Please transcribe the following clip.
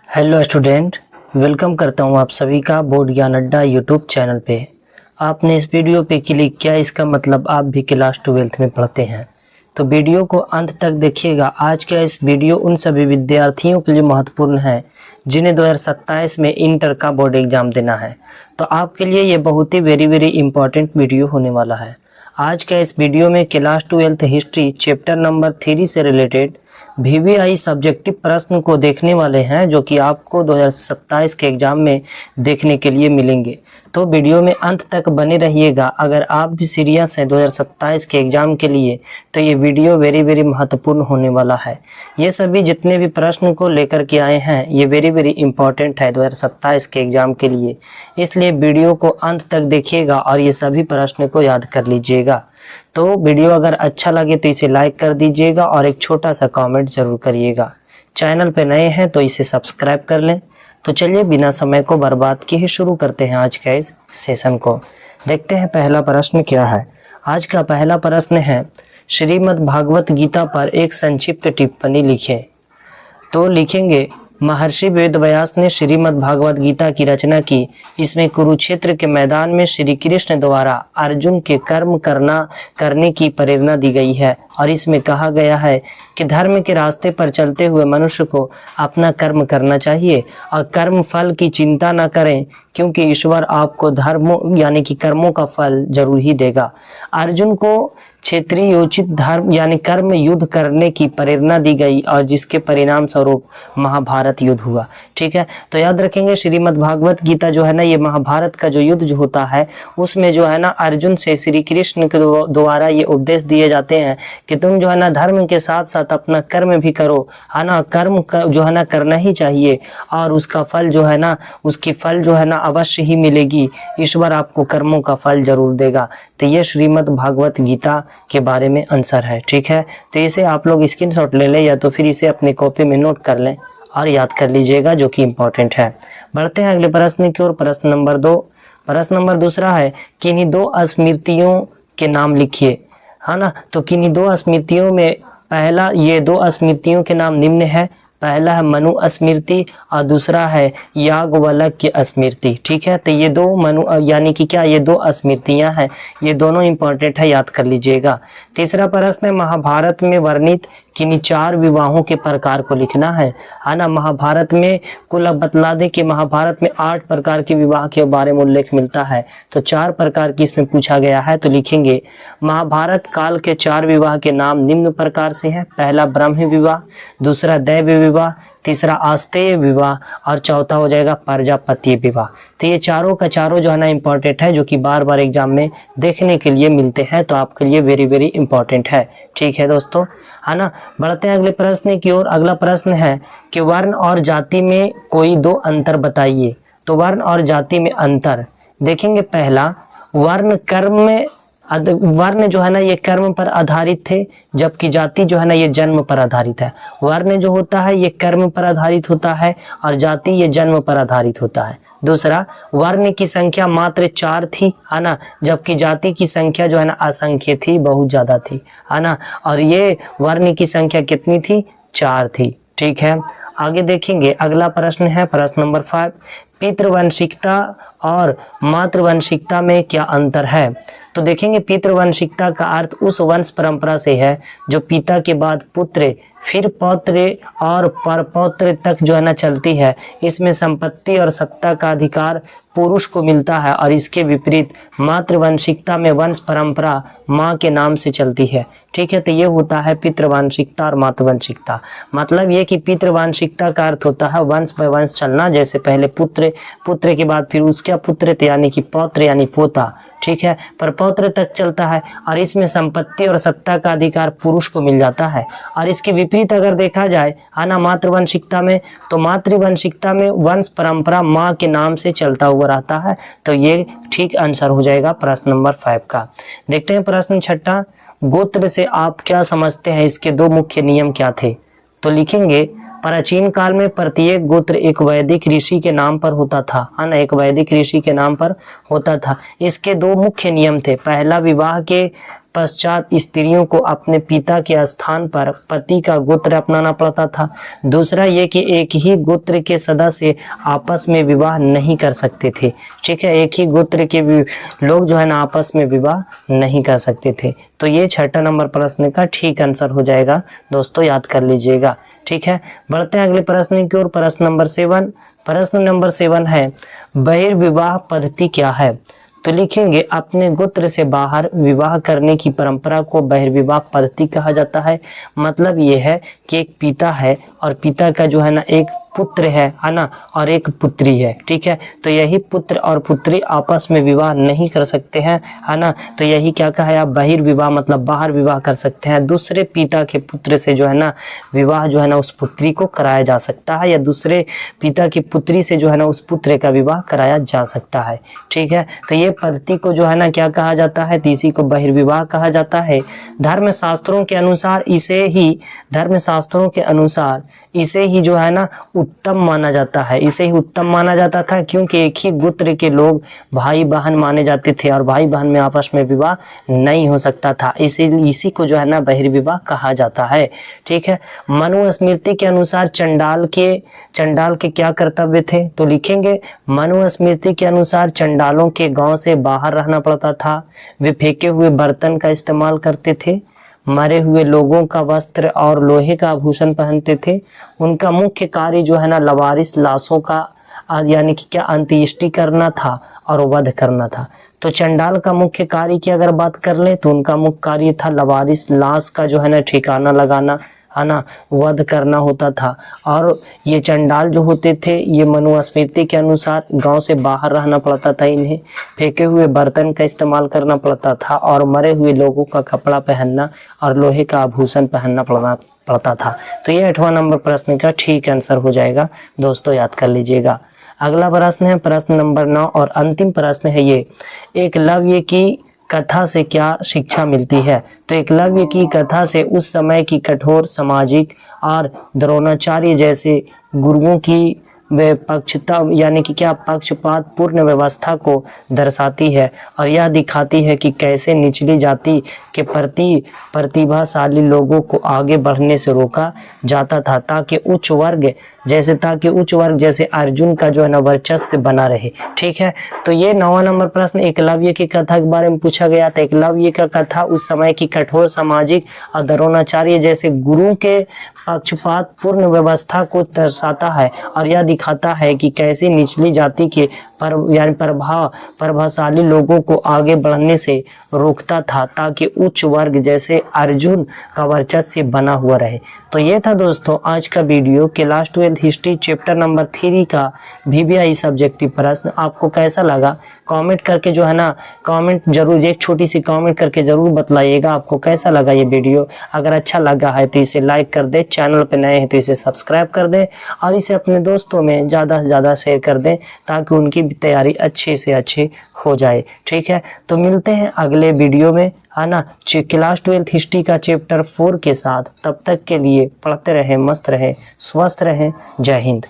Hello student, welcome करता हूं आप सभी का बोर्ड ज्ञान अड्डा यूट्यूब चैनल पे। आपने इस वीडियो पे क्लिक किया, इसका मतलब आप भी क्लास 12th में पढ़ते हैं, तो वीडियो को अंत तक देखिएगा। आज का इस वीडियो उन सभी विद्यार्थियों के लिए महत्वपूर्ण है जिन्हें 2027 में इंटर का बोर्ड एग्जाम देना है। तो आपके लिए ये बहुत ही वेरी इंपॉर्टेंट वीडियो होने वाला है। आज का इस वीडियो में class 12th history chapter number 3 से रिलेटेड VVI सब्जेक्टिव प्रश्न को देखने वाले हैं, जो कि आपको 2027 के एग्जाम में देखने के लिए मिलेंगे। तो वीडियो में अंत तक बने रहिएगा। अगर आप भी सीरियस हैं 2027 के एग्जाम के लिए, तो ये वीडियो वेरी महत्वपूर्ण होने वाला है। ये सभी जितने भी प्रश्न को लेकर के आए हैं, ये वेरी इंपॉर्टेंट है 2027 के एग्जाम के लिए। इसलिए वीडियो को अंत तक देखिएगा और ये सभी प्रश्न को याद कर लीजिएगा। तो वीडियो अगर अच्छा लगे तो इसे लाइक कर दीजिएगा और एक छोटा सा कमेंट जरूर करिएगा। चैनल पे नए हैं तो इसे सब्सक्राइब कर लें। तो चलिए बिना समय को बर्बाद किए शुरू करते हैं आज के इस सेशन को। देखते हैं पहला प्रश्न क्या है। आज का पहला प्रश्न है, श्रीमद् भागवत गीता पर एक संक्षिप्त टिप्पणी लिखें। तो लिखेंगे, महर्षि वेदव्यास ने श्रीमद् भागवत गीता की रचना की। इसमें कुरुक्षेत्र के मैदान में श्री कृष्ण द्वारा अर्जुन के कर्म करने की प्रेरणा दी गई है और इसमें कहा गया है कि धर्म के रास्ते पर चलते हुए मनुष्य को अपना कर्म करना चाहिए और कर्म फल की चिंता न करें, क्योंकि ईश्वर आपको धर्मों यानी कि कर्मों का फल जरूर ही देगा। अर्जुन को क्षेत्रीयोचित धर्म यानी कर्म युद्ध करने की प्रेरणा दी गई और जिसके परिणाम स्वरूप महाभारत युद्ध हुआ। ठीक है, तो याद रखेंगे श्रीमद् भागवत गीता जो है ना, ये महाभारत का जो युद्ध जो होता है उसमें जो है ना अर्जुन से श्री कृष्ण के द्वारा ये उपदेश दिए जाते हैं कि तुम जो है ना धर्म के साथ साथ अपना कर्म भी करो, है ना। कर्म जो है ना करना ही चाहिए और उसका फल जो है ना, उसकी फल जो है ना अवश्य ही मिलेगी। ईश्वर आपको कर्मों का फल जरूर देगा। तो ये श्रीमद् भागवत गीता के बारे में आंसर है। ठीक है, तो इसे आप लोग स्क्रीनशॉट ले लें या तो फिर इसे अपनी कॉपी में नोट कर लें और याद कर लीजिएगा, जो कि इम्पोर्टेंट है। बढ़ते हैं अगले प्रश्न की ओर। प्रश्न नंबर 2। प्रश्न नंबर दूसरा है, किन्हीं दो स्मृतियों के नाम लिखिए, है ना। तो किन्हीं दो स्मृतियों में पहला, ये दो स्मृतियों के नाम निम्न है। पहला है मनु स्मृति और दूसरा है याज्ञवल्क्य स्मृति। ठीक है, तो ये दो मनु यानी कि क्या, ये दो स्मृतियां हैं, ये दोनों इंपॉर्टेंट है, याद कर लीजिएगा। तीसरा प्रश्न है, महाभारत में वर्णित किन्हीं 4 विवाहों के प्रकार को लिखना है ना। महाभारत में कुल अब बतला दें कि महाभारत में 8 प्रकार के विवाह के बारे में उल्लेख मिलता है, तो 4 प्रकार की इसमें पूछा गया है। तो लिखेंगे, महाभारत काल के 4 विवाह के नाम निम्न प्रकार से है। पहला ब्रह्म विवाह, दूसरा दैव विवाह, तीसरा आस्तेय विवाह और चौथा हो जाएगा प्रजापति विवाह। तो ये चारों का चारों जो है ना इंपॉर्टेंट है, जो कि बार एग्जाम में देखने के लिए मिलते हैं, तो आपके लिए वेरी इंपॉर्टेंट है। ठीक है दोस्तों, है ना। बढ़ते हैं अगले प्रश्न की ओर। अगला प्रश्न है कि वर्ण और जाति में कोई 2 अंतर बताइए। तो वर्ण और जाति में अंतर देखेंगे। पहला, वर्ण कर्म में वर्ण जो है ना ये कर्म पर आधारित थे, जबकि जाति जो है ना ये जन्म पर आधारित है। वर्ण जो होता है ये कर्म पर आधारित होता है और जाति ये जन्म पर आधारित होता है। दूसरा, वर्ण की संख्या मात्र 4 थी, है ना, जबकि जाति की संख्या जो है ना असंख्य थी, बहुत ज्यादा थी, है ना। और ये वर्ण की संख्या कितनी थी? 4 थी। ठीक है, आगे देखेंगे। अगला प्रश्न है प्रश्न नंबर 5, पितृवंशिकता और मातृवंशिकता में क्या अंतर है। तो देखेंगे, पितृवंशिकता का अर्थ उस वंश परंपरा से है जो पिता के बाद पुत्र, फिर पौत्र और परपौत्र तक जो है ना चलती है। इसमें संपत्ति और सत्ता का अधिकार पुरुष को मिलता है और इसके विपरीत मातृवंशिकता में वंश परंपरा माँ के नाम से चलती है। ठीक है, तो ये होता है पितृवंशिकता और मातृवंशिकता। मतलब ये कि पितृवंशिकता का अर्थ होता है वंश पर वंश चलना, जैसे पहले पुत्र, पुत्र के बाद फिर उसका पुत्र यानी कि पौत्र यानी पोता। ठीक है, पर पौत्र तक चलता है और इसमें संपत्ति और सत्ता का अधिकार पुरुष को मिल जाता है। और इसके विपरीत अगर देखा जाए आना मातृवंशिकता में, तो मातृवंशिकता में वंश परंपरा माँ के नाम से चलता हुआ रहता है। तो ये ठीक आंसर हो जाएगा प्रश्न नंबर 5 का। देखते हैं प्रश्न 6, गोत्र से आप क्या समझते हैं, इसके 2 मुख्य नियम क्या थे। तो लिखेंगे, प्राचीन काल में प्रत्येक गोत्र एक वैदिक ऋषि के नाम पर होता था, है ना, एक वैदिक ऋषि के नाम पर होता था। इसके 2 मुख्य नियम थे। पहला, विवाह के पश्चात स्त्रियों को अपने पिता के स्थान पर पति का गोत्र अपनाना पड़ता था। दूसरा ये कि एक ही गोत्र के सदस्य आपस में विवाह नहीं कर सकते थे। ठीक है, एक ही गोत्र के लोग जो है ना आपस में विवाह नहीं कर सकते थे। तो ये 6 नंबर प्रश्न का ठीक आंसर हो जाएगा दोस्तों, याद कर लीजिएगा। ठीक है, बढ़ते हैं अगले प्रश्न की ओर। प्रश्न नंबर 7। प्रश्न नंबर 7 है बहिर्विवाह पद्धति क्या है? तो लिखेंगे अपने गोत्र से बाहर विवाह करने की परंपरा को बहिर्विवाह पद्धति कहा जाता है। मतलब ये है कि एक पिता है और पिता का जो है ना एक पुत्र है ना, और एक पुत्री है। ठीक है, तो यही पुत्र और पुत्री आपस में विवाह नहीं कर सकते हैं, है ना, तो यही क्या कहा है आप, बहिर्विवाह मतलब बाहर विवाह कर सकते हैं। दूसरे पिता के पुत्र से जो है ना विवाह जो है ना उस पुत्री को कराया जा सकता है, या दूसरे पिता की पुत्री से जो है ना उस पुत्र का विवाह कराया जा सकता है। ठीक है, तो ये पद्धति को जो है ना क्या कहा जाता है, तो इसी को बहिर्विवाह कहा जाता है। धर्मशास्त्रों के अनुसार इसे ही जो है ना उत्तम माना जाता है। इसे ही उत्तम माना जाता था क्योंकि एक ही गोत्र के लोग भाई बहन माने जाते थे और भाई बहन में आपस में विवाह नहीं हो सकता था, इसी को जो है ना बहिर्विवाह कहा जाता है। ठीक है, मनुस्मृति के अनुसार चंडाल के क्या कर्तव्य थे? तो लिखेंगे मनुस्मृति के अनुसार चंडालों के गांव से बाहर रहना पड़ता था। वे फेंके हुए बर्तन का इस्तेमाल करते थे, मरे हुए लोगों का वस्त्र और लोहे का आभूषण पहनते थे। उनका मुख्य कार्य जो है ना लवारिस लाशों का यानी कि क्या अंत्येष्टि करना था और वध करना था। तो चंडाल का मुख्य कार्य की अगर बात कर ले तो उनका मुख्य कार्य था लवारिस लाश का जो है ना ठिकाना लगाना, है ना, वध करना होता था। और ये चंडाल जो होते थे ये मनुस्मृति के अनुसार गांव से बाहर रहना पड़ता था, इन्हें फेंके हुए बर्तन का इस्तेमाल करना पड़ता था और मरे हुए लोगों का कपड़ा पहनना और लोहे का आभूषण पहनना पड़ता था। तो ये 8वां नंबर प्रश्न का ठीक आंसर हो जाएगा दोस्तों, याद कर लीजिएगा। अगला प्रश्न है प्रश्न नंबर 9 और अंतिम प्रश्न है ये, एकलव्य की कथा से क्या शिक्षा मिलती है? तो एकलव्य की कथा से उस समय की कठोर सामाजिक और द्रोणाचार्य जैसे गुरुओं की वे पक्षता यानी कि क्या पक्षपात पूर्ण व्यवस्था को दर्शाती है और यह दिखाती है कि कैसे निचली जाति के प्रति प्रतिभाशाली लोगों को आगे बढ़ने से रोका जाता था ताकि उच्च वर्ग जैसे अर्जुन का जो है ना वर्चस्व बना रहे। ठीक है, तो ये 9वां नंबर प्रश्न एकलव्य की कथा के बारे में पूछा गया था। एकलव्य का कथा उस समय की कठोर सामाजिक और द्रोणाचार्य जैसे गुरुओं के पक्षपात पूर्ण व्यवस्था को दर्शाता है और यह दिखाता है कि कैसे निचली जाति के प्रभावशाली लोगों को आगे बढ़ने से रोकता था ताकि उच्च वर्ग जैसे अर्जुन का वर्चस्व बना हुआ रहे। तो ये था दोस्तों आज का video class 12 history chapter number 3 का VVI सब्जेक्टिव प्रश्न। आपको कैसा लगा कमेंट करके जो है ना कमेंट जरूर, एक छोटी सी कमेंट करके जरूर बतलाइएगा आपको कैसा लगा ये वीडियो। अगर अच्छा लगा है तो इसे लाइक कर दे, चैनल पे नए हैं तो इसे सब्सक्राइब कर दे और इसे अपने दोस्तों में ज़्यादा से ज़्यादा शेयर कर दें ताकि उनकी भी तैयारी अच्छे से अच्छी हो जाए। ठीक है, तो मिलते हैं अगले वीडियो में, है ना, क्लास 12 हिस्ट्री का चैप्टर 4 के साथ। तब तक के लिए पढ़ते रहें, मस्त रहें, स्वस्थ रहें। जय हिंद।